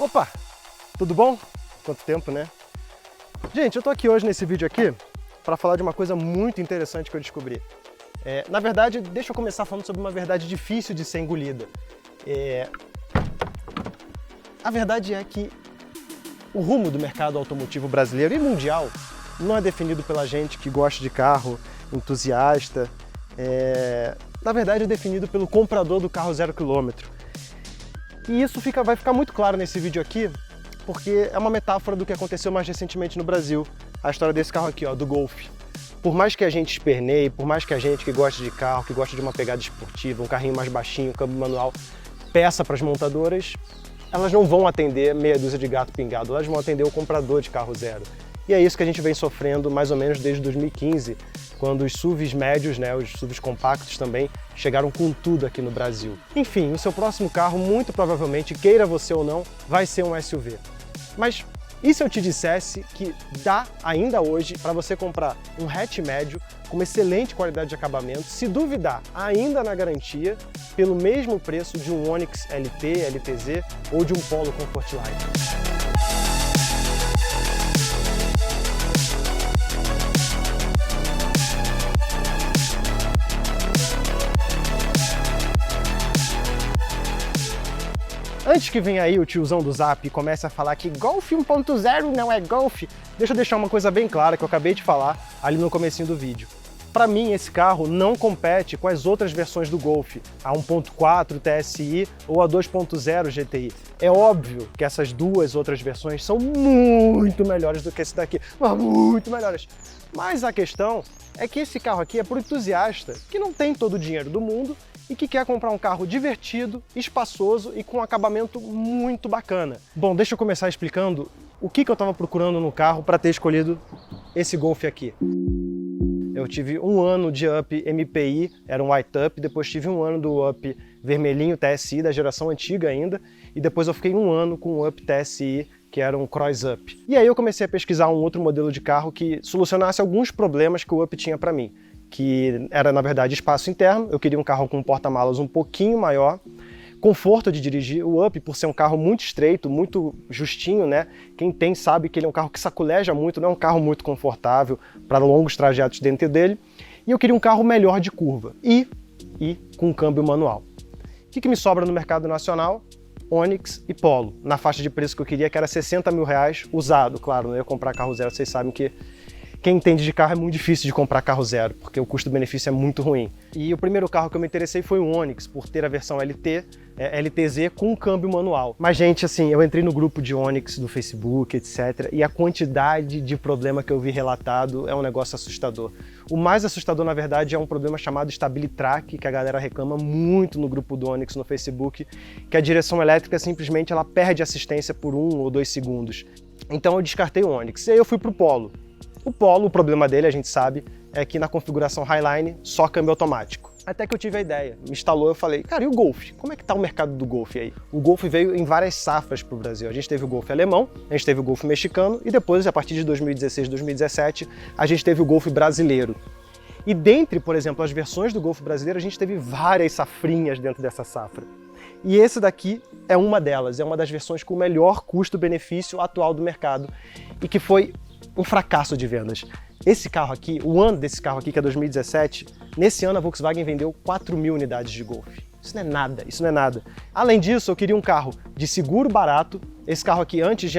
Opa! Tudo bom? Quanto tempo, né? Gente, eu tô aqui hoje nesse vídeo aqui para falar de uma coisa muito interessante que eu descobri. Na verdade, deixa eu começar falando sobre uma verdade difícil de ser engolida. A verdade é que o rumo do mercado automotivo brasileiro e mundial não é definido pela gente que gosta de carro, entusiasta. Na verdade, é definido pelo comprador do carro 0 km. E isso vai ficar muito claro nesse vídeo aqui, porque é uma metáfora do que aconteceu mais recentemente no Brasil, a história desse carro aqui, ó, do Golf. Por mais que a gente esperneie, por mais que a gente que gosta de carro, que gosta de uma pegada esportiva, um carrinho mais baixinho, câmbio manual, peça para as montadoras, elas não vão atender meia dúzia de gato pingado, elas vão atender o comprador de carro zero. E é isso que a gente vem sofrendo mais ou menos desde 2015, quando os SUVs médios, os SUVs compactos também, chegaram com tudo aqui no Brasil. Enfim, o seu próximo carro, muito provavelmente, queira você ou não, vai ser um SUV. Mas e se eu te dissesse que dá ainda hoje para você comprar um hatch médio com uma excelente qualidade de acabamento, se duvidar, ainda na garantia, pelo mesmo preço de um Onix LT, LTZ ou de um Polo Comfortline? Antes que venha aí o tiozão do Zap e comece a falar que Golf 1.0 não é Golf, deixa eu deixar uma coisa bem clara que eu acabei de falar ali no comecinho do vídeo. Para mim, esse carro não compete com as outras versões do Golf, a 1.4 TSI ou a 2.0 GTI. É óbvio que essas duas outras versões são muito melhores do que esse daqui, mas muito melhores. Mas a questão é que esse carro aqui é para o entusiasta que não tem todo o dinheiro do mundo e que quer comprar um carro divertido, espaçoso e com um acabamento muito bacana. Bom, deixa eu começar explicando o que eu estava procurando no carro para ter escolhido esse Golf aqui. Eu tive um ano de Up MPI, era um White Up, depois tive um ano do Up vermelhinho TSI, da geração antiga ainda, e depois eu fiquei um ano com o Up TSI, que era um Cross Up. E aí eu comecei a pesquisar um outro modelo de carro que solucionasse alguns problemas que o Up tinha para mim, que era, na verdade, espaço interno. Eu queria um carro com um porta-malas um pouquinho maior, conforto de dirigir. O Up, por ser um carro muito estreito, muito justinho, quem tem sabe que ele é um carro que saculeja muito, não é um carro muito confortável para longos trajetos dentro dele. E eu queria um carro melhor de curva e com câmbio manual. O que me sobra no mercado nacional? Onix e Polo, na faixa de preço que eu queria, que era 60 mil reais, usado. Claro, não ia comprar carro zero, vocês sabem que quem entende de carro é muito difícil de comprar carro zero, porque o custo-benefício é muito ruim. E o primeiro carro que eu me interessei foi o Onix, por ter a versão LT, LTZ com câmbio manual. Mas, gente, assim, eu entrei no grupo de Onix do Facebook, etc., e a quantidade de problema que eu vi relatado é um negócio assustador. O mais assustador, na verdade, é um problema chamado Stabilitrack, que a galera reclama muito no grupo do Onix no Facebook, que a direção elétrica simplesmente ela perde assistência por 1 ou 2 segundos. Então eu descartei o Onix, e aí eu fui pro Polo. O Polo, o problema dele, a gente sabe, é que na configuração Highline só câmbio automático. Até que eu tive a ideia, me instalou, eu falei, cara, e o Golf? Como é que tá o mercado do Golf aí? O Golf veio em várias safras pro Brasil. A gente teve o Golf alemão, a gente teve o Golf mexicano e depois, a partir de 2016, 2017, a gente teve o Golf brasileiro. E dentre, por exemplo, as versões do Golf brasileiro, a gente teve várias safrinhas dentro dessa safra. E esse daqui é uma delas, é uma das versões com o melhor custo-benefício atual do mercado e que foi um fracasso de vendas. Esse carro aqui, o ano desse carro aqui, que é 2017, nesse ano a Volkswagen vendeu 4 mil unidades de Golf. Isso não é nada, isso não é nada. Além disso, eu queria um carro de seguro barato. Esse carro aqui, antes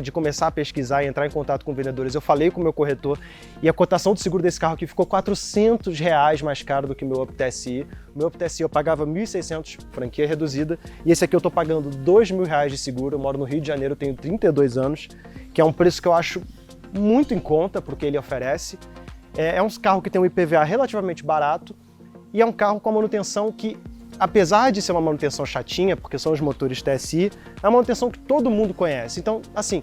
de começar a pesquisar e entrar em contato com vendedores, eu falei com o meu corretor e a cotação do seguro desse carro aqui ficou R$400 mais caro do que o meu Up TSI. O meu Up TSI eu pagava R$1.600, franquia reduzida, e esse aqui eu tô pagando R$2.000 de seguro. Eu moro no Rio de Janeiro, tenho 32 anos, que é um preço que eu acho muito em conta para o que ele oferece. É um carro que tem um IPVA relativamente barato e é um carro com a manutenção que, apesar de ser uma manutenção chatinha, porque são os motores TSI, é uma manutenção que todo mundo conhece. Então, assim,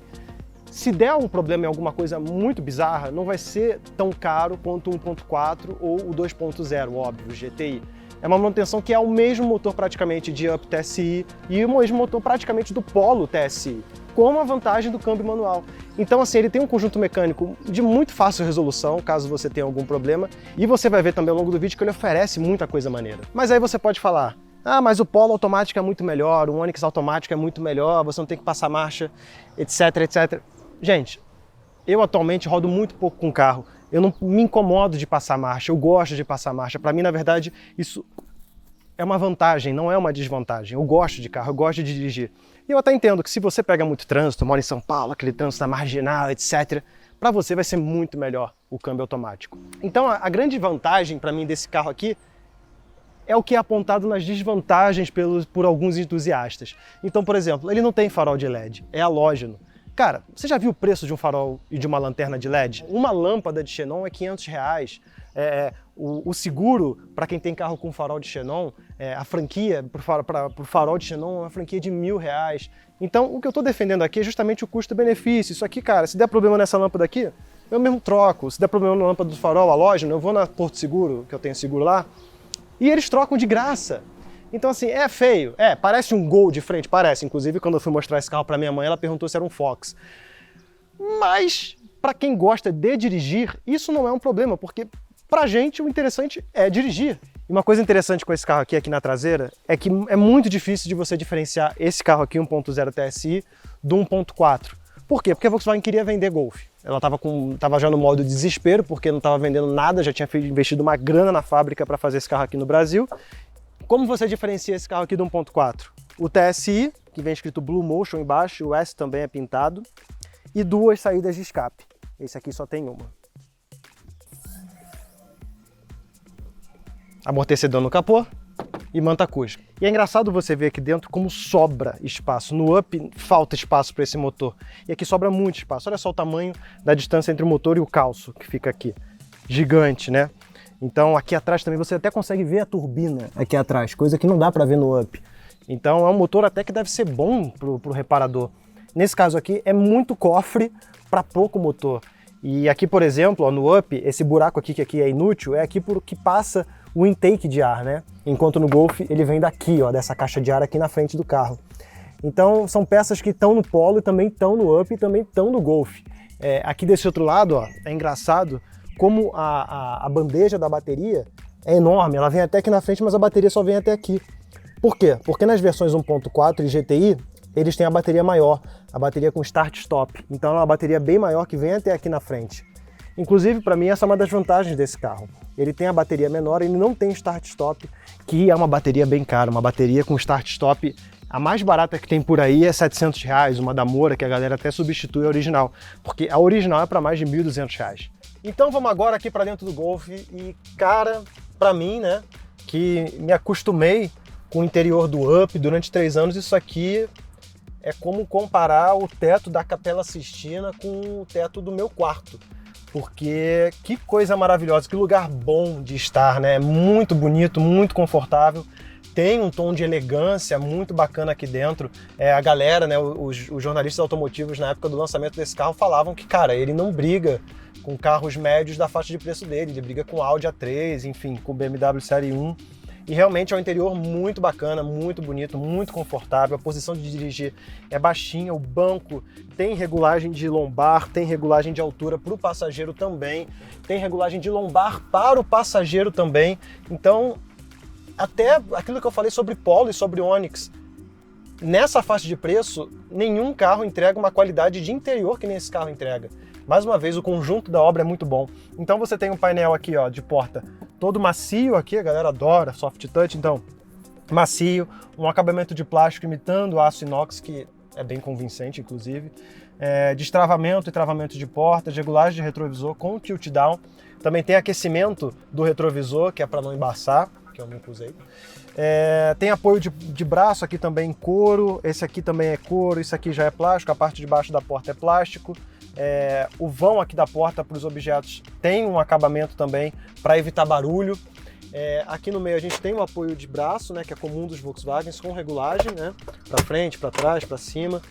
se der um problema em alguma coisa muito bizarra, não vai ser tão caro quanto o 1.4 ou o 2.0, óbvio, o GTI. É uma manutenção que é o mesmo motor praticamente de Up TSI e o mesmo motor praticamente do Polo TSI, com a vantagem do câmbio manual. Então, assim, ele tem um conjunto mecânico de muito fácil resolução, caso você tenha algum problema, e você vai ver também ao longo do vídeo que ele oferece muita coisa maneira. Mas aí você pode falar, Ah, mas o Polo automático é muito melhor, o Onix automático é muito melhor, você não tem que passar marcha, etc, etc. Gente, eu atualmente rodo muito pouco com carro. Eu não me incomodo de passar marcha, eu gosto de passar marcha. Para mim, na verdade, isso é uma vantagem, não é uma desvantagem. Eu gosto de carro, eu gosto de dirigir. E eu até entendo que se você pega muito trânsito, mora em São Paulo, aquele trânsito na marginal, etc., para você vai ser muito melhor o câmbio automático. Então a grande vantagem para mim desse carro aqui é o que é apontado nas desvantagens por alguns entusiastas. Então, por exemplo, ele não tem farol de LED, é halógeno. Cara, você já viu o preço de um farol e de uma lanterna de LED? Uma lâmpada de xenon é R$500. O seguro, para quem tem carro com farol de xenon, a franquia para o farol de xenon é uma franquia de R$1.000. Então, o que eu estou defendendo aqui é justamente o custo-benefício. Isso aqui, cara, se der problema nessa lâmpada aqui, eu mesmo troco. Se der problema na lâmpada do farol halógeno, eu vou na Porto Seguro, que eu tenho seguro lá, e eles trocam de graça. Então, assim, é feio. Parece um Gol de frente, parece. Inclusive, quando eu fui mostrar esse carro para minha mãe, ela perguntou se era um Fox. Mas, para quem gosta de dirigir, isso não é um problema, porque pra gente o interessante é dirigir. E uma coisa interessante com esse carro aqui na traseira é que é muito difícil de você diferenciar esse carro aqui, 1.0 TSI, do 1.4. Por quê? Porque a Volkswagen queria vender Golf. Ela estava já no modo desespero, porque não estava vendendo nada, já tinha investido uma grana na fábrica para fazer esse carro aqui no Brasil. Como você diferencia esse carro aqui do 1.4? O TSI, que vem escrito Blue Motion embaixo, o S também é pintado, e duas saídas de escape. Esse aqui só tem uma. Amortecedor no capô e manta acústica. E é engraçado você ver aqui dentro como sobra espaço. No Up falta espaço para esse motor. E aqui sobra muito espaço. Olha só o tamanho da distância entre o motor e o calço que fica aqui. Gigante, né? Então aqui atrás também você até consegue ver a turbina aqui atrás, coisa que não dá para ver no Up. Então é um motor até que deve ser bom pro reparador. Nesse caso aqui é muito cofre para pouco motor. E aqui, por exemplo, ó, no Up, esse buraco aqui que aqui é inútil, é aqui por que passa o intake de ar, né? Enquanto no Golf ele vem daqui, ó, dessa caixa de ar aqui na frente do carro. Então são peças que estão no Polo e também estão no Up e também estão no Golf. Aqui desse outro lado, ó, é engraçado como a bandeja da bateria é enorme, ela vem até aqui na frente, mas a bateria só vem até aqui. Por quê? Porque nas versões 1.4 e GTI, eles têm a bateria maior, a bateria com start-stop. Então é uma bateria bem maior que vem até aqui na frente. Inclusive, para mim, essa é uma das vantagens desse carro. Ele tem a bateria menor, ele não tem start-stop, que é uma bateria bem cara, uma bateria com start-stop. A mais barata que tem por aí é R$700, uma da Moura, que a galera até substitui a original, porque a original é para mais de R$1.200. Então vamos agora aqui para dentro do Golf e, cara, para mim, né, que me acostumei com o interior do Up durante 3 anos, isso aqui é como comparar o teto da Capela Sistina com o teto do meu quarto. Porque que coisa maravilhosa, que lugar bom de estar, né? É muito bonito, muito confortável. Tem um tom de elegância muito bacana aqui dentro. A galera, né, os jornalistas automotivos na época do lançamento desse carro falavam que, cara, ele não briga com carros médios da faixa de preço dele, ele briga com Audi A3, enfim, com BMW Série 1. E realmente é um interior muito bacana, muito bonito, muito confortável. A posição de dirigir é baixinha, o banco tem regulagem de lombar, tem regulagem de altura para o passageiro também, tem regulagem de lombar para o passageiro também. Então, até aquilo que eu falei sobre Polo e sobre Onix, nessa faixa de preço, nenhum carro entrega uma qualidade de interior que nem esse carro entrega. Mais uma vez, o conjunto da obra é muito bom. Então você tem um painel aqui, ó, de porta todo macio aqui, a galera adora soft touch, então macio, um acabamento de plástico imitando aço inox, que é bem convincente, inclusive, destravamento e travamento de portas, regulagem de retrovisor com tilt down, também tem aquecimento do retrovisor, que é para não embaçar, que eu nunca usei. Tem apoio de braço aqui também em couro, esse aqui também é couro, isso aqui já é plástico, a parte de baixo da porta é plástico. O vão aqui da porta para os objetos tem um acabamento também para evitar barulho. Aqui no meio a gente tem um apoio de braço, né, que é comum dos Volkswagens, com regulagem, né, para frente, para trás, para cima.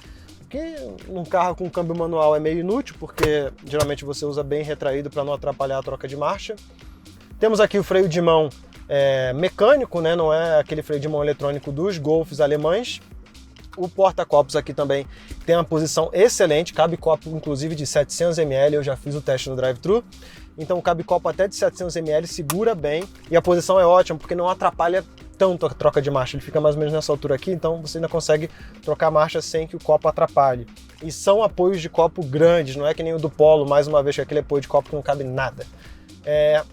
Que num carro com câmbio manual é meio inútil, porque geralmente você usa bem retraído para não atrapalhar a troca de marcha. Temos aqui o freio de mão mecânico, né, não é aquele freio de mão eletrônico dos Golfs alemães. O porta-copos aqui também tem uma posição excelente, cabe copo inclusive de 700 ml, eu já fiz o teste no drive-thru. Então cabe copo até de 700 ml, segura bem e a posição é ótima porque não atrapalha tanto a troca de marcha, ele fica mais ou menos nessa altura aqui, então você ainda consegue trocar a marcha sem que o copo atrapalhe. E são apoios de copo grandes, não é que nem o do Polo, mais uma vez, que é aquele apoio de copo que não cabe nada.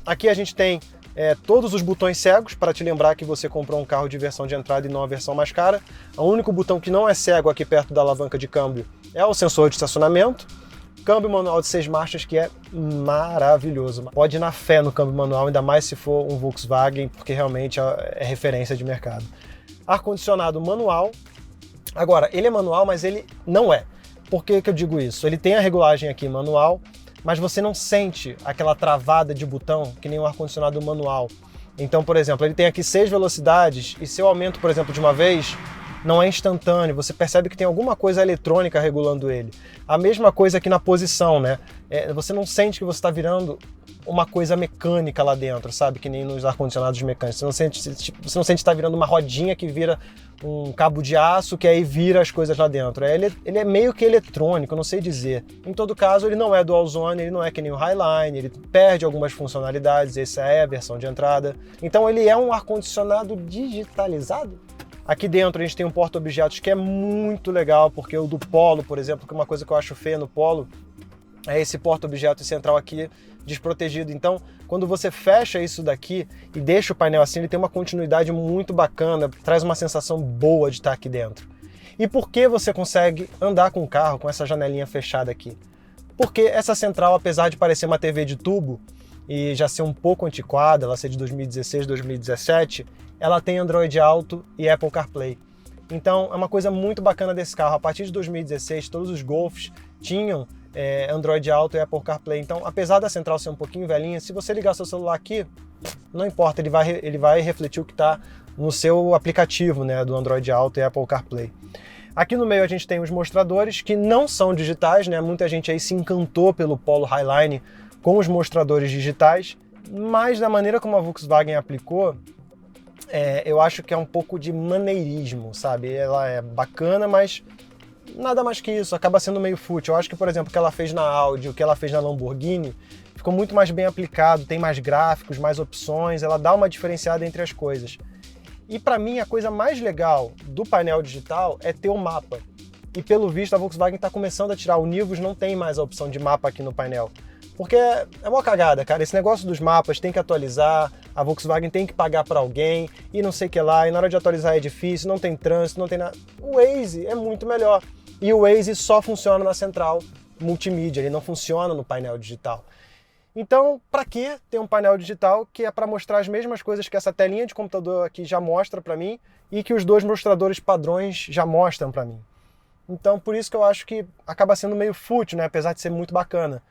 Aqui a gente tem todos os botões cegos, para te lembrar que você comprou um carro de versão de entrada e não a versão mais cara. O único botão que não é cego aqui perto da alavanca de câmbio é o sensor de estacionamento. Câmbio manual de 6 marchas, que é maravilhoso. Pode ir na fé no câmbio manual, ainda mais se for um Volkswagen, porque realmente é referência de mercado. Ar-condicionado manual. Agora, ele é manual, mas ele não é. Por que eu digo isso? Ele tem a regulagem aqui manual, mas você não sente aquela travada de botão que nem um ar-condicionado manual. Então, por exemplo, ele tem aqui 6 velocidades e se eu aumento, por exemplo, de uma vez, não é instantâneo, você percebe que tem alguma coisa eletrônica regulando ele. A mesma coisa aqui na posição, né? Você não sente que você está virando uma coisa mecânica lá dentro, sabe? Que nem nos ar-condicionados mecânicos. Você não sente que está virando uma rodinha que vira um cabo de aço que aí vira as coisas lá dentro. Ele é meio que eletrônico, eu não sei dizer. Em todo caso, ele não é dual zone, ele não é que nem o Highline, ele perde algumas funcionalidades, essa é a versão de entrada. Então ele é um ar-condicionado digitalizado. Aqui dentro a gente tem um porta-objetos que é muito legal, porque o do Polo, por exemplo, que é uma coisa que eu acho feia no Polo, é esse porta-objeto central aqui desprotegido. Então, quando você fecha isso daqui e deixa o painel assim, ele tem uma continuidade muito bacana, traz uma sensação boa de estar aqui dentro. E por que você consegue andar com o carro com essa janelinha fechada aqui? Porque essa central, apesar de parecer uma TV de tubo e já ser um pouco antiquada, ela ser de 2016, 2017, ela tem Android Auto e Apple CarPlay. Então é uma coisa muito bacana desse carro. A partir de 2016, todos os Golfs tinham Android Auto e Apple CarPlay. Então, apesar da central ser um pouquinho velhinha, se você ligar seu celular aqui, não importa, ele vai refletir o que está no seu aplicativo, né, do Android Auto e Apple CarPlay. Aqui no meio a gente tem os mostradores, que não são digitais, né? Muita gente aí se encantou pelo Polo Highline com os mostradores digitais, mas da maneira como a Volkswagen aplicou, eu acho que é um pouco de maneirismo, sabe? Ela é bacana, mas nada mais que isso, acaba sendo meio fútil. Eu acho que, por exemplo, o que ela fez na Audi, o que ela fez na Lamborghini, ficou muito mais bem aplicado, tem mais gráficos, mais opções, ela dá uma diferenciada entre as coisas. E para mim, a coisa mais legal do painel digital é ter o mapa. E pelo visto, a Volkswagen está começando a tirar. O Nivus não tem mais a opção de mapa aqui no painel. Porque é uma cagada, cara. Esse negócio dos mapas tem que atualizar, a Volkswagen tem que pagar para alguém, e não sei o que lá, e na hora de atualizar é difícil, não tem trânsito, não tem nada. O Waze é muito melhor. E o Waze só funciona na central multimídia, ele não funciona no painel digital. Então, para que ter um painel digital que é para mostrar as mesmas coisas que essa telinha de computador aqui já mostra para mim e que os dois mostradores padrões já mostram para mim? Então, por isso que eu acho que acaba sendo meio fútil, né? Apesar de ser muito bacana.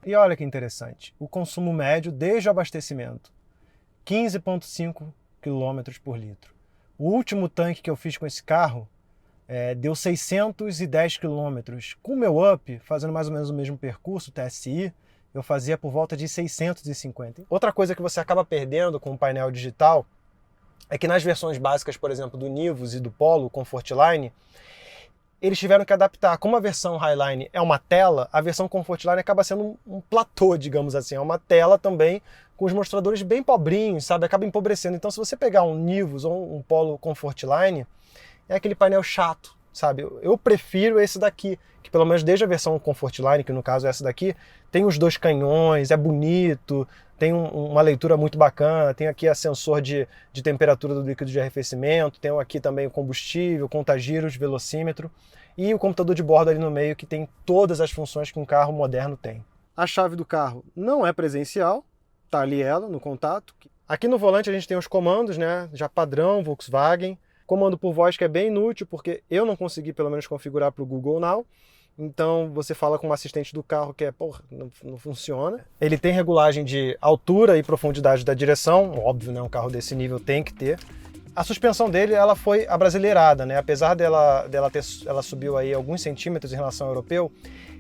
E olha que interessante, o consumo médio desde o abastecimento, 15,5 km por litro. O último tanque que eu fiz com esse carro deu 610 km. Com o meu Up, fazendo mais ou menos o mesmo percurso, TSI, eu fazia por volta de 650. Outra coisa que você acaba perdendo com o painel digital é que nas versões básicas, por exemplo, do Nivus e do Polo, Comfortline, eles tiveram que adaptar. Como a versão Highline é uma tela, a versão Comfortline acaba sendo um platô, digamos assim. É uma tela também com os mostradores bem pobrinhos, sabe? Acaba empobrecendo. Então, se você pegar um Nivus ou um Polo Comfortline, é aquele painel chato, sabe? Eu prefiro esse daqui, que pelo menos desde a versão Comfortline, que no caso é essa daqui, tem os dois canhões, é bonito, tem uma leitura muito bacana, tem aqui a sensor de temperatura do líquido de arrefecimento, tem aqui também o combustível, contagiros, velocímetro e o computador de bordo ali no meio que tem todas as funções que um carro moderno tem. A chave do carro não é presencial, tá ali ela no contato. Aqui no volante a gente tem os comandos, né, já padrão Volkswagen, comando por voz que é bem inútil porque eu não consegui pelo menos configurar para o Google Now. Então você fala com o assistente do carro que não funciona. Ele tem regulagem de altura e profundidade da direção, óbvio, né? Um carro desse nível tem que ter. A suspensão dele ela foi abrasileirada, né? Apesar ela subiu aí alguns centímetros em relação ao europeu,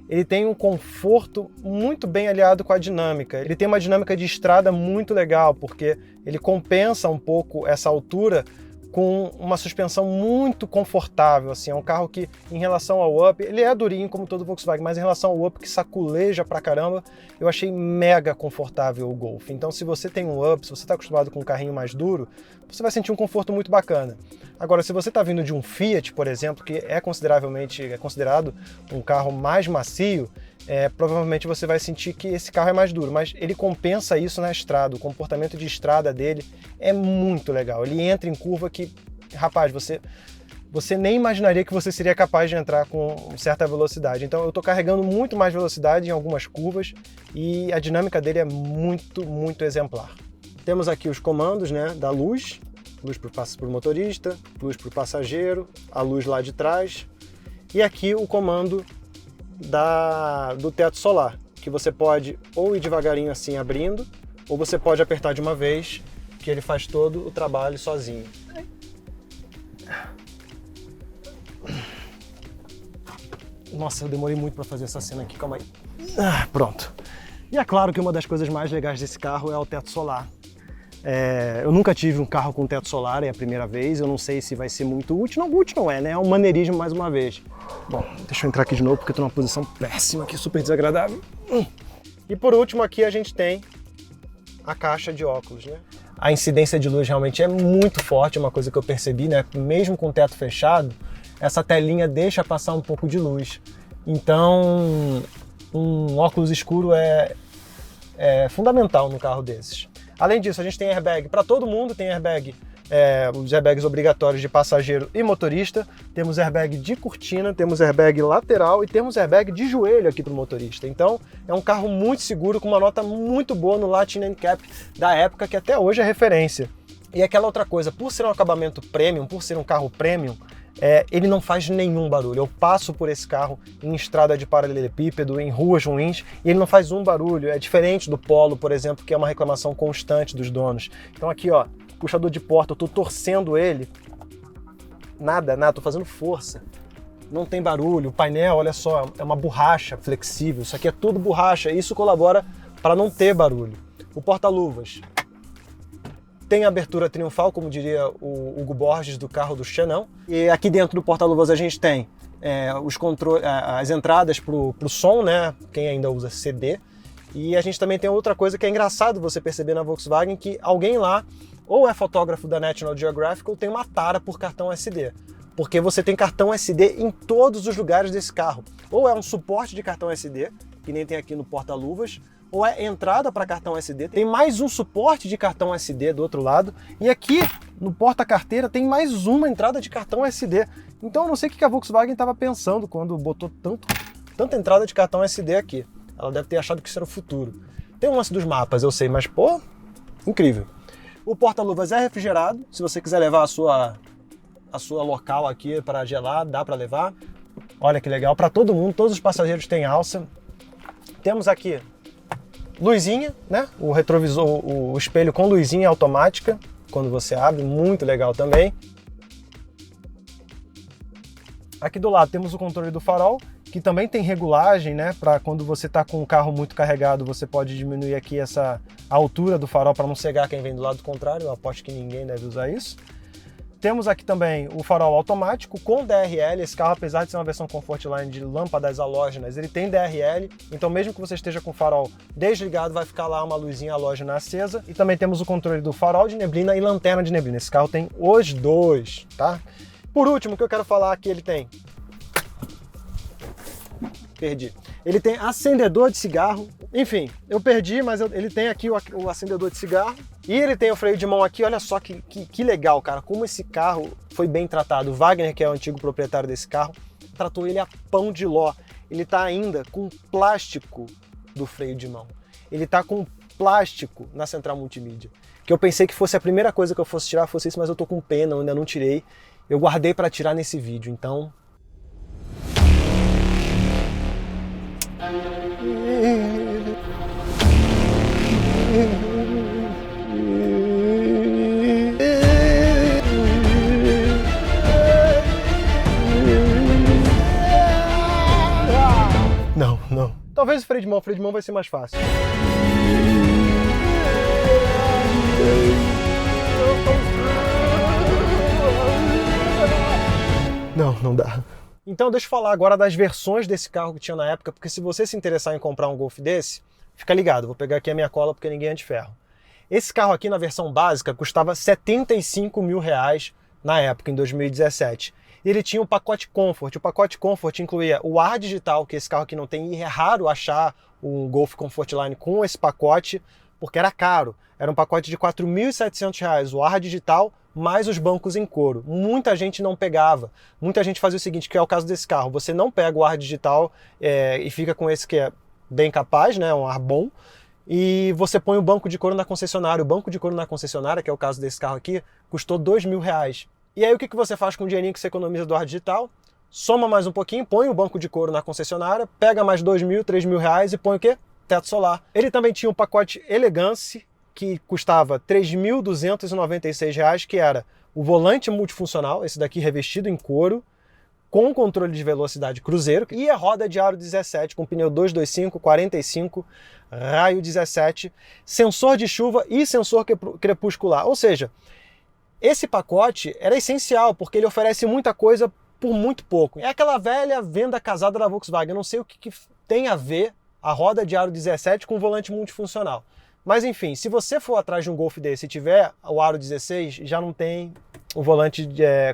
ele tem um conforto muito bem aliado com a dinâmica. Ele tem uma dinâmica de estrada muito legal, porque ele compensa um pouco essa altura com uma suspensão muito confortável, assim, é um carro que, em relação ao Up, ele é durinho como todo Volkswagen, mas em relação ao Up, que saculeja pra caramba, eu achei mega confortável o Golf. Então, se você tem um Up, se você está acostumado com um carrinho mais duro, você vai sentir um conforto muito bacana. Agora, se você está vindo de um Fiat, por exemplo, que é considerado um carro mais macio, provavelmente você vai sentir que esse carro é mais duro, mas ele compensa isso na estrada. O comportamento de estrada dele é muito legal. Ele entra em curva que, rapaz, você nem imaginaria que você seria capaz de entrar com certa velocidade. Então eu estou carregando muito mais velocidade em algumas curvas e a dinâmica dele é muito, muito exemplar. Temos aqui os comandos, né, da luz para o motorista, luz para o passageiro, a luz lá de trás, e aqui o comando do teto solar, que você pode ou ir devagarinho assim abrindo, ou você pode apertar de uma vez, que ele faz todo o trabalho sozinho. Nossa, eu demorei muito para fazer essa cena aqui, calma aí. Pronto. E é claro que uma das coisas mais legais desse carro é o teto solar. Eu nunca tive um carro com teto solar, é a primeira vez, eu não sei se vai ser muito útil. Não, útil não é, né? É um maneirismo mais uma vez. Bom, deixa eu entrar aqui de novo porque eu tô numa posição péssima aqui, super desagradável. E por último aqui a gente tem a caixa de óculos, né? A incidência de luz realmente é muito forte, é uma coisa que eu percebi, né? Mesmo com o teto fechado, essa telinha deixa passar um pouco de luz. Então, um óculos escuro é fundamental no carro desses. Além disso, a gente tem airbag para todo mundo, tem airbag, os airbags obrigatórios de passageiro e motorista, temos airbag de cortina, temos airbag lateral e temos airbag de joelho aqui para o motorista. Então, é um carro muito seguro, com uma nota muito boa no Latin NCAP da época, que até hoje é referência. E aquela outra coisa, por ser um acabamento premium, por ser um carro premium, ele não faz nenhum barulho. Eu passo por esse carro em estrada de paralelepípedo, em ruas ruins, e ele não faz um barulho. É diferente do Polo, por exemplo, que é uma reclamação constante dos donos. Então aqui, ó, puxador de porta, eu tô torcendo ele. Nada, tô fazendo força. Não tem barulho. O painel, olha só, é uma borracha flexível. Isso aqui é tudo borracha, e isso colabora para não ter barulho. O porta-luvas tem abertura triunfal, como diria o Hugo Borges do carro do Chanel. E aqui dentro do porta-luvas a gente tem as entradas para o som, né? Quem ainda usa CD. E a gente também tem outra coisa que é engraçado você perceber na Volkswagen, que alguém lá, ou é fotógrafo da National Geographic, ou tem uma tara por cartão SD. Porque você tem cartão SD em todos os lugares desse carro. Ou é um suporte de cartão SD, que nem tem aqui no porta-luvas, ou é entrada para cartão SD, tem mais um suporte de cartão SD do outro lado, e aqui no porta-carteira tem mais uma entrada de cartão SD. Então eu não sei o que a Volkswagen estava pensando quando botou tanta entrada de cartão SD aqui. Ela deve ter achado que isso era o futuro. Tem um lance dos mapas, eu sei, mas pô, incrível. O porta-luvas é refrigerado, se você quiser levar a sua local aqui para gelar, dá para levar. Olha que legal, para todo mundo, todos os passageiros têm alça. Temos aqui luzinha, né? O retrovisor, o espelho com luzinha automática, quando você abre, muito legal também. Aqui do lado temos o controle do farol, que também tem regulagem, né? Para quando você está com o carro muito carregado, você pode diminuir aqui a altura do farol para não cegar quem vem do lado contrário. Eu aposto que ninguém deve usar isso. Temos aqui também o farol automático com DRL. Esse carro, apesar de ser uma versão Comfortline de lâmpadas halógenas, ele tem DRL. Então mesmo que você esteja com o farol desligado, vai ficar lá uma luzinha halógena acesa. E também temos o controle do farol de neblina e lanterna de neblina. Esse carro tem os dois, tá? Por último, o que eu quero falar aqui, ele tem... Perdi. Ele tem acendedor de cigarro. Enfim, eu perdi, mas ele tem aqui o acendedor de cigarro. E ele tem o freio de mão aqui. Olha só que legal, cara. Como esse carro foi bem tratado. O Wagner, que é o antigo proprietário desse carro, tratou ele a pão de ló. Ele tá ainda com plástico do freio de mão. Ele tá com plástico na central multimídia. Que eu pensei que fosse a primeira coisa que eu fosse tirar, fosse isso, mas eu tô com pena, eu ainda não tirei. Eu guardei para tirar nesse vídeo, então... Não. Talvez o freio de mão vai ser mais fácil. Não dá. Então deixa eu falar agora das versões desse carro que tinha na época, porque se você se interessar em comprar um Golf desse, fica ligado, vou pegar aqui a minha cola porque ninguém é de ferro. Esse carro aqui na versão básica custava R$75 mil na época, em 2017. Ele tinha o pacote Comfort. O pacote Comfort incluía o ar digital, que esse carro aqui não tem, e é raro achar um Golf Comfortline com esse pacote, porque era caro. Era um pacote de R$4.700, o ar digital mais os bancos em couro. Muita gente não pegava. Muita gente fazia o seguinte, que é o caso desse carro. Você não pega o ar digital e fica com esse que é bem capaz, né, um ar bom, e você põe o banco de couro na concessionária. O banco de couro na concessionária, que é o caso desse carro aqui, custou R$2.000. E aí o que você faz com o dinheirinho que você economiza do ar digital? Soma mais um pouquinho, põe o banco de couro na concessionária, pega mais R$2.000, R$3.000 e põe o quê? Teto solar. Ele também tinha um pacote Elegance, que custava R$3.296, que era o volante multifuncional, esse daqui revestido em couro, com controle de velocidade cruzeiro, e a roda de aro 17, com pneu 225, 45, raio 17, sensor de chuva e sensor crepuscular. Ou seja, esse pacote era essencial, porque ele oferece muita coisa por muito pouco. É aquela velha venda casada da Volkswagen. Eu não sei o que tem a ver a roda de aro 17 com o volante multifuncional. Mas enfim, se você for atrás de um Golf desse e tiver o aro 16, já não tem o volante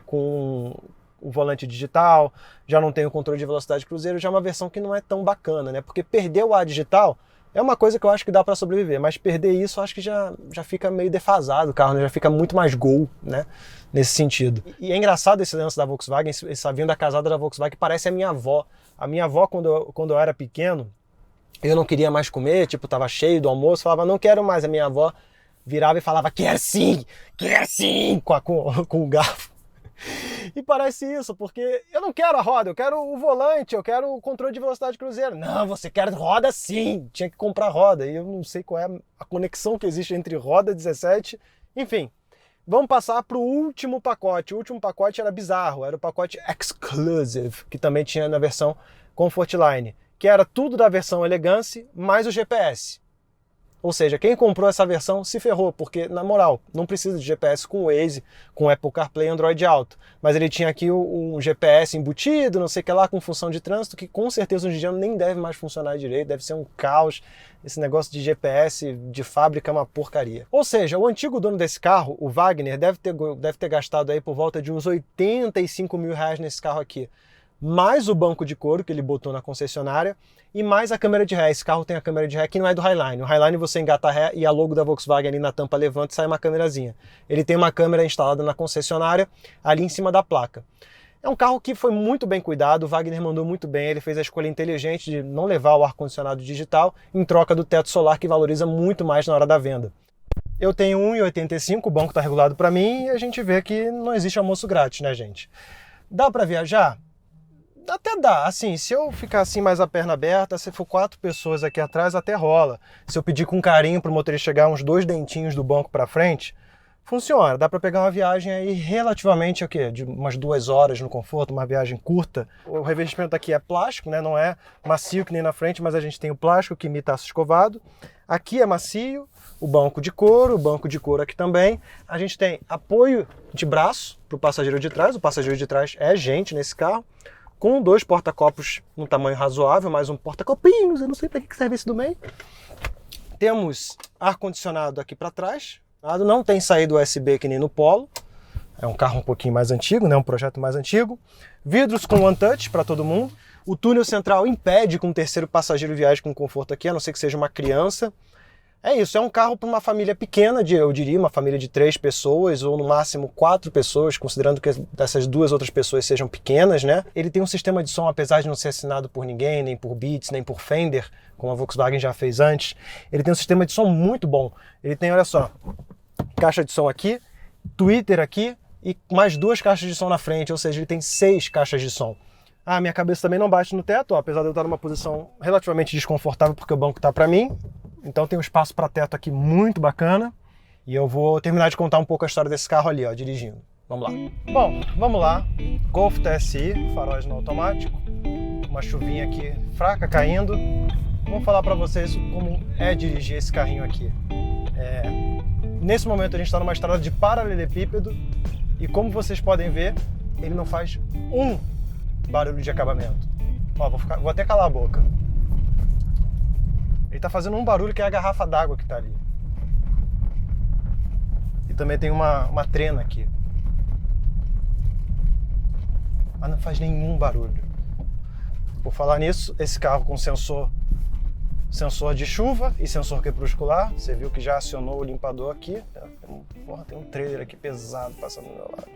com o volante digital, já não tem o controle de velocidade cruzeiro, já é uma versão que não é tão bacana, né? Porque perder o ar digital é uma coisa que eu acho que dá para sobreviver, mas perder isso eu acho que já fica meio defasado o carro, né? Já fica muito mais Gol, né? Nesse sentido. E é engraçado esse lance da Volkswagen, essa vinda casada da Volkswagen, que parece a minha avó. A minha avó, quando eu era pequeno, eu não queria mais comer, tipo, tava cheio do almoço, falava, não quero mais. A minha avó virava e falava, quer sim, com o garfo. E parece isso, porque eu não quero a roda, eu quero o volante, eu quero o controle de velocidade cruzeiro. Não, você quer roda sim, tinha que comprar roda. E eu não sei qual é a conexão que existe entre roda 17. Enfim, vamos passar para o último pacote. O último pacote era bizarro, era o pacote Exclusive, que também tinha na versão Comfortline, que era tudo da versão Elegance, mais o GPS. Ou seja, quem comprou essa versão se ferrou, porque, na moral, não precisa de GPS com Waze, com Apple CarPlay e Android Auto. Mas ele tinha aqui um GPS embutido, não sei o que lá, com função de trânsito, que com certeza hoje em dia nem deve mais funcionar direito, deve ser um caos. Esse negócio de GPS de fábrica é uma porcaria. Ou seja, o antigo dono desse carro, o Wagner, deve ter gastado aí por volta de uns R$85 mil nesse carro aqui. Mais o banco de couro que ele botou na concessionária e mais a câmera de ré. Esse carro tem a câmera de ré que não é do Highline. O Highline você engata a ré e a logo da Volkswagen ali na tampa levanta e sai uma câmerazinha. Ele tem uma câmera instalada na concessionária ali em cima da placa. É um carro que foi muito bem cuidado, o Wagner mandou muito bem, ele fez a escolha inteligente de não levar o ar-condicionado digital em troca do teto solar, que valoriza muito mais na hora da venda. Eu tenho 1,85, o banco está regulado para mim e a gente vê que não existe almoço grátis, né, gente? Dá para viajar? Até dá, assim, se eu ficar assim mais a perna aberta, se for 4 pessoas aqui atrás, até rola. Se eu pedir com carinho pro motorista chegar uns 2 dentinhos do banco para frente, funciona. Dá para pegar uma viagem aí relativamente, o quê? De umas 2 horas no conforto, uma viagem curta. O revestimento aqui é plástico, né? Não é macio que nem na frente, mas a gente tem o plástico que imita aço escovado. Aqui é macio, o banco de couro aqui também. A gente tem apoio de braço para o passageiro de trás. O passageiro de trás é gente nesse carro, com 2 porta-copos num tamanho razoável, mais um porta-copinhos, eu não sei para que serve esse do meio. Temos ar-condicionado aqui para trás, não tem saída USB que nem no Polo, é um carro um pouquinho mais antigo, né? Um projeto mais antigo. Vidros com One Touch para todo mundo. O túnel central impede que um terceiro passageiro viaje com conforto aqui, a não ser que seja uma criança. É isso, é um carro para uma família pequena, eu diria uma família de 3 pessoas ou no máximo 4 pessoas, considerando que essas 2 outras pessoas sejam pequenas, né? Ele tem um sistema de som, apesar de não ser assinado por ninguém, nem por Beats, nem por Fender, como a Volkswagen já fez antes. Ele tem um sistema de som muito bom. Ele tem, olha só, caixa de som aqui, tweeter aqui e mais 2 caixas de som na frente, ou seja, ele tem 6 caixas de som. Ah, minha cabeça também não bate no teto, ó, apesar de eu estar numa posição relativamente desconfortável porque o banco está para mim. Então tem um espaço para teto aqui muito bacana. E eu vou terminar de contar um pouco a história desse carro ali, ó, dirigindo. Vamos lá. Bom, vamos lá. Golf TSI, faróis no automático. Uma chuvinha aqui fraca caindo. Vou falar para vocês como é dirigir esse carrinho aqui. Nesse momento a gente está numa estrada de paralelepípedo. E como vocês podem ver, ele não faz um barulho de acabamento. Ó, vou até calar a boca. Ele tá fazendo um barulho que é a garrafa d'água que tá ali. E também tem uma trena aqui. Mas não faz nenhum barulho. Por falar nisso, esse carro com sensor de chuva e sensor crepuscular, você viu que já acionou o limpador aqui. Tem um trailer aqui pesado passando do meu lado.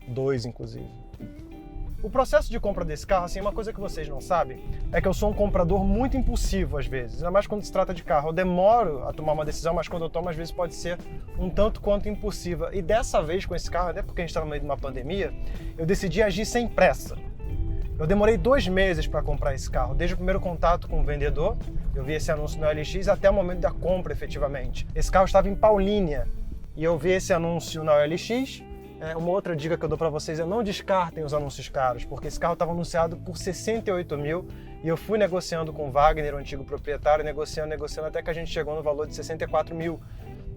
2, inclusive. O processo de compra desse carro, assim, uma coisa que vocês não sabem, é que eu sou um comprador muito impulsivo às vezes, ainda mais quando se trata de carro. Eu demoro a tomar uma decisão, mas quando eu tomo, às vezes pode ser um tanto quanto impulsiva. E dessa vez com esse carro, até porque a gente está no meio de uma pandemia, eu decidi agir sem pressa. Eu demorei 2 meses para comprar esse carro, desde o primeiro contato com o vendedor, eu vi esse anúncio no OLX, até o momento da compra efetivamente. Esse carro estava em Paulínia e eu vi esse anúncio na OLX. Uma outra dica que eu dou para vocês é não descartem os anúncios caros, porque esse carro estava anunciado por 68 mil e eu fui negociando com o Wagner, o antigo proprietário, negociando, até que a gente chegou no valor de 64 mil.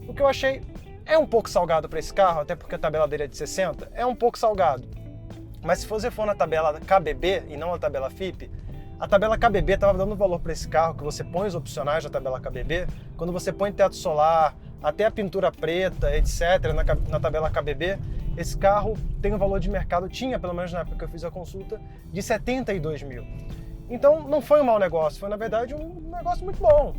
O que eu achei é um pouco salgado para esse carro, até porque a tabela dele é de 60, é um pouco salgado. Mas se você for na tabela KBB e não na tabela FIPE, a tabela KBB estava dando valor para esse carro, que você põe os opcionais da tabela KBB, quando você põe teto solar, até a pintura preta, etc., na tabela KBB, esse carro tem um valor de mercado, tinha, pelo menos na época que eu fiz a consulta, de 72 mil. Então não foi um mau negócio, foi na verdade um negócio muito bom.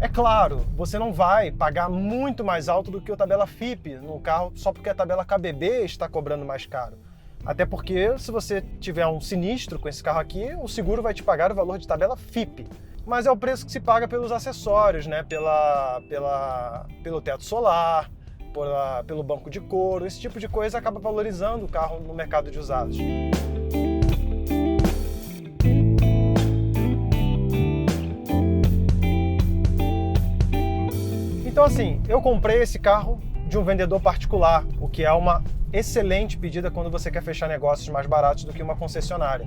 É claro, você não vai pagar muito mais alto do que a tabela FIPE no carro só porque a tabela KBB está cobrando mais caro. Até porque se você tiver um sinistro com esse carro aqui, o seguro vai te pagar o valor de tabela FIPE. Mas é o preço que se paga pelos acessórios, né? Pelo teto solar, pelo banco de couro, esse tipo de coisa acaba valorizando o carro no mercado de usados. Então assim, eu comprei esse carro de um vendedor particular, o que é uma excelente pedida quando você quer fechar negócios mais baratos do que uma concessionária.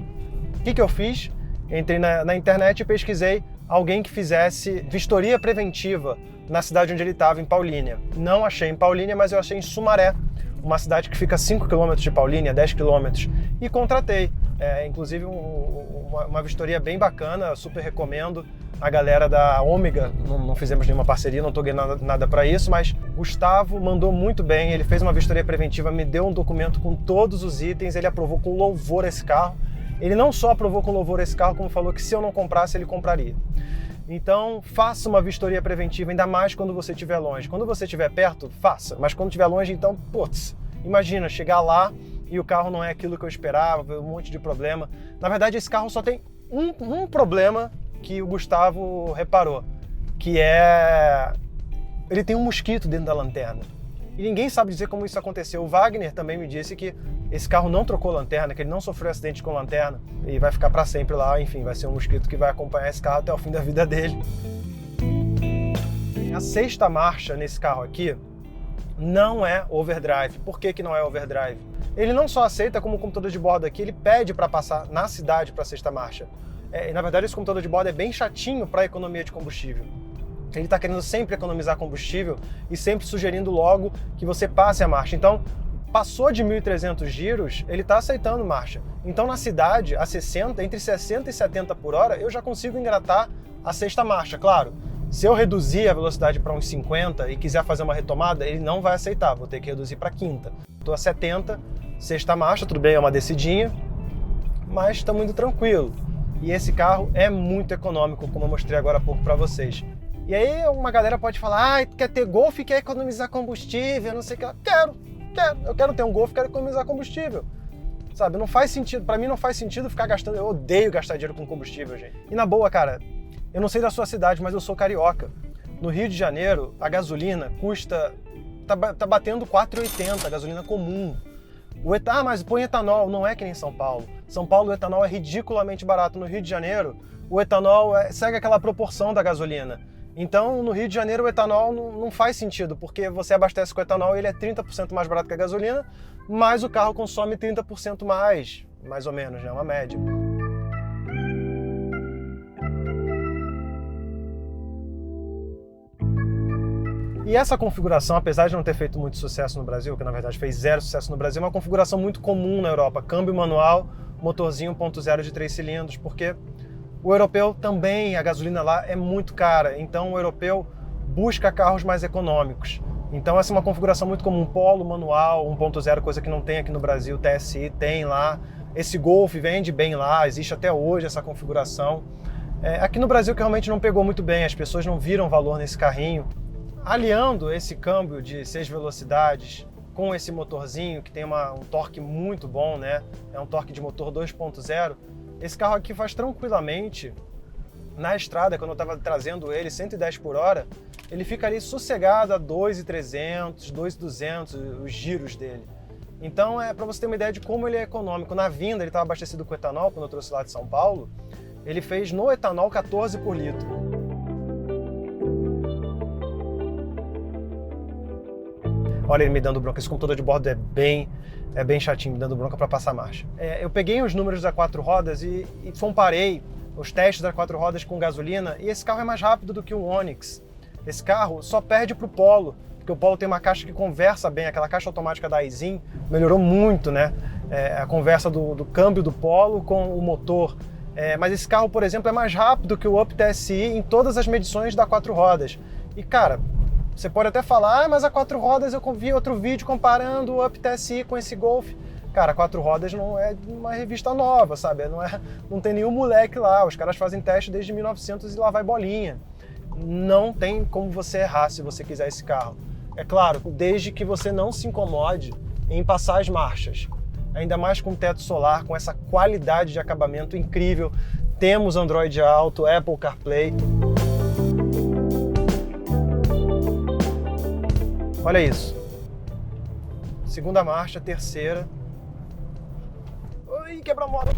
O que eu fiz? Entrei na internet e pesquisei alguém que fizesse vistoria preventiva na cidade onde ele estava, em Paulínia. Não achei em Paulínia, mas eu achei em Sumaré, uma cidade que fica a 5 km de Paulínia, 10 km, e contratei. Inclusive uma vistoria bem bacana, super recomendo. A galera da Ômega, não fizemos nenhuma parceria, não estou ganhando nada para isso, mas Gustavo mandou muito bem, ele fez uma vistoria preventiva, me deu um documento com todos os itens, ele aprovou com louvor esse carro. Ele não só aprovou com louvor esse carro, como falou que se eu não comprasse, ele compraria. Então, faça uma vistoria preventiva, ainda mais quando você estiver longe. Quando você estiver perto, faça, mas quando estiver longe, então, imagina, chegar lá e o carro não é aquilo que eu esperava, um monte de problema. Na verdade, esse carro só tem um problema que o Gustavo reparou, que é... ele tem um mosquito dentro da lanterna. E ninguém sabe dizer como isso aconteceu. O Wagner também me disse que esse carro não trocou lanterna, que ele não sofreu acidente com lanterna e vai ficar para sempre lá. Enfim, vai ser um mosquito que vai acompanhar esse carro até o fim da vida dele. A 6ª marcha nesse carro aqui não é overdrive. Por que não é overdrive? Ele não só aceita, como o computador de bordo aqui, ele pede para passar na cidade para a 6ª marcha. Na verdade, esse computador de bordo é bem chatinho para a economia de combustível. Ele está querendo sempre economizar combustível e sempre sugerindo logo que você passe a marcha. Então, passou de 1.300 giros, ele está aceitando marcha. Então, na cidade, a 60, entre 60 e 70 por hora, eu já consigo engatar a 6ª marcha. Claro, se eu reduzir a velocidade para uns 50 e quiser fazer uma retomada, ele não vai aceitar, vou ter que reduzir para 5ª. Estou a 70, 6ª marcha, tudo bem, é uma descidinha, mas estamos indo tranquilo. E esse carro é muito econômico, como eu mostrei agora há pouco para vocês. E aí uma galera pode falar, quer ter Golf e quer economizar combustível, não sei o que. Eu quero ter um Golf, quero economizar combustível. Sabe, não faz sentido, pra mim não faz sentido ficar gastando, eu odeio gastar dinheiro com combustível, gente. E na boa, cara, eu não sei da sua cidade, mas eu sou carioca. No Rio de Janeiro, a gasolina custa, tá batendo 4,80, a gasolina comum. Mas põe etanol, não é que nem São Paulo. São Paulo o etanol é ridiculamente barato. No Rio de Janeiro, o etanol segue aquela proporção da gasolina. Então, no Rio de Janeiro, o etanol não faz sentido, porque você abastece com etanol e ele é 30% mais barato que a gasolina, mas o carro consome 30% mais ou menos, né? Uma média. E essa configuração, apesar de não ter feito muito sucesso no Brasil, que na verdade fez zero sucesso no Brasil, é uma configuração muito comum na Europa. Câmbio manual, motorzinho 1.0 de 3 cilindros, porque o europeu também, a gasolina lá é muito cara, então o europeu busca carros mais econômicos. Então essa é uma configuração muito comum, Polo manual, 1.0, coisa que não tem aqui no Brasil, TSI tem lá. Esse Golf vende bem lá, existe até hoje essa configuração. Aqui no Brasil que realmente não pegou muito bem, as pessoas não viram valor nesse carrinho. Aliando esse câmbio de 6 velocidades com esse motorzinho que tem um torque muito bom, né? É um torque de motor 2.0. Esse carro aqui faz tranquilamente, na estrada, quando eu estava trazendo ele 110 por hora, ele fica ali sossegado a 2.300, 2.200 os giros dele. Então para você ter uma ideia de como ele é econômico. Na vinda ele estava abastecido com etanol, quando eu trouxe lá de São Paulo, ele fez no etanol 14 por litro. Olha ele me dando bronca, esse computador de bordo é bem chatinho, me dando bronca para passar marcha. Eu peguei os números da 4 rodas e comparei os testes das 4 rodas com gasolina, e esse carro é mais rápido do que o Onix. Esse carro só perde para o Polo, porque o Polo tem uma caixa que conversa bem, aquela caixa automática da Aisin melhorou muito, né? A conversa do câmbio do Polo com o motor. Mas esse carro, por exemplo, é mais rápido que o Up TSI em todas as medições da 4 rodas. E cara, você pode até falar, mas a 4 rodas eu vi outro vídeo comparando o Up TSI com esse Golf. Cara, 4 rodas não é uma revista nova, sabe? Não tem nenhum moleque lá, os caras fazem teste desde 1900 e lá vai bolinha. Não tem como você errar se você quiser esse carro. É claro, desde que você não se incomode em passar as marchas. Ainda mais com teto solar, com essa qualidade de acabamento incrível. Temos Android Auto, Apple CarPlay. Olha isso. Segunda marcha, terceira. Ui, quebra a mola.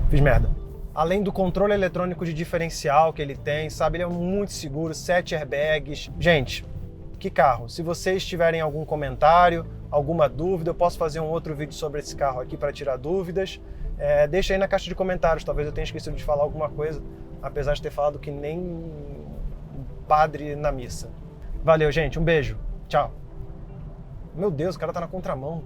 Fiz merda. Além do controle eletrônico de diferencial que ele tem, sabe? Ele é muito seguro, 7 airbags. Gente, que carro. Se vocês tiverem algum comentário, alguma dúvida, eu posso fazer um outro vídeo sobre esse carro aqui para tirar dúvidas. Deixa aí na caixa de comentários, talvez eu tenha esquecido de falar alguma coisa, apesar de ter falado que nem um padre na missa. Valeu, gente. Um beijo. Tchau. Meu Deus, o cara tá na contramão.